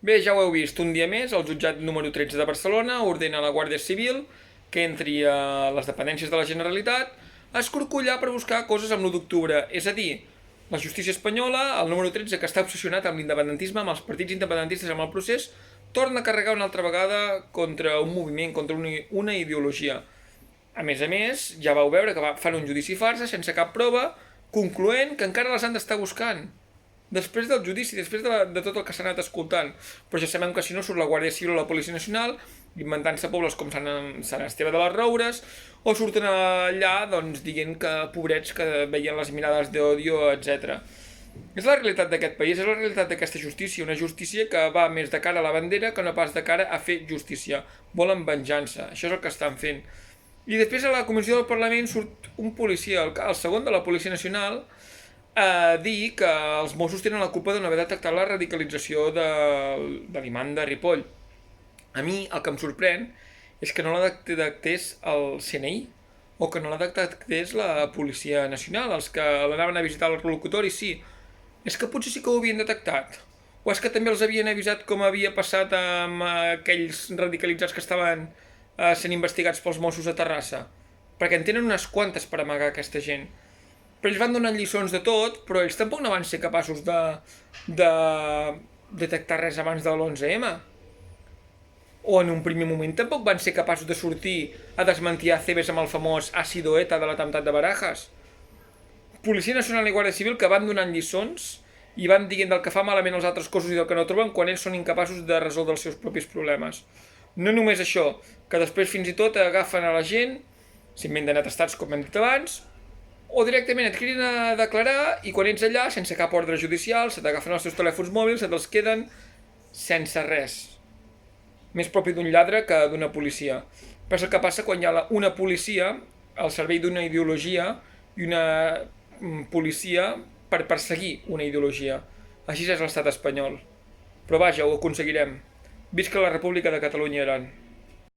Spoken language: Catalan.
Bé, ja ho heu vist, un dia més, el jutjat número 13 de Barcelona ordena a la Guàrdia Civil que entri a les dependències de la Generalitat a escorcollar per buscar coses amb l'1 d'octubre. És a dir, la justícia espanyola, el número 13, que està obsessionat amb l'independentisme, amb els partits independentistes, amb el procés, torna a carregar una altra vegada contra un moviment, contra una ideologia. A més, ja vau veure que fan un judici farsa sense cap prova, concloent que encara les han d'estar buscant. Després del judici, després de tot el que s'ha anat escoltant. Però ja sabem que si no surt la Guàrdia Civil o la Policia Nacional, inventant-se pobles com Sant Esteve de les Roures, o surten allà doncs, dient que pobrets que veien les mirades d'odio, etc. És la realitat d'aquest país, és la realitat d'aquesta justícia, una justícia que va més de cara a la bandera que no pas de cara a fer justícia. Volen venjança, això és el que estan fent. I després a la comissió del Parlament surt un policia, el segon de la Policia Nacional, a dir que els Mossos tenen la culpa de no haver detectat la radicalització de l'imam de Ripoll. A mi el que em sorprèn és que no la detectés el CNI o que no la detectés la Policia Nacional, els que l'anaven a visitar al locutori, sí. És que potser sí que ho havien detectat. O és que també els havien avisat com havia passat amb aquells radicalitzats que estaven sent investigats pels Mossos a Terrassa? Perquè en tenen unes quantes per amagar aquesta gent. Però ells van donant lliçons de tot, però ells tampoc no van ser capaços de detectar res abans de l'11M. O en un primer moment tampoc van ser capaços de sortir a desmentir a Cebes amb el famós àcido ETA de l'atemptat de Barajas. Policia Nacional i Guàrdia Civil que van donant lliçons i van dient del que fa malament els altres cossos i del que no troben quan ells són incapaços de resoldre els seus propis problemes. No només això, que després fins i tot agafen a la gent, s'inventen atestats com hem dit abans, o directament et criden a declarar i quan ets allà, sense cap ordre judicial, se t'agafen els teus telèfons mòbils, se te'ls queden sense res. Més propi d'un lladre que d'una policia. Però és el que passa quan hi ha una policia al servei d'una ideologia i una policia per perseguir una ideologia. Així és l'estat espanyol. Però vaja, ho aconseguirem. Visca la República de Catalunya i Aran.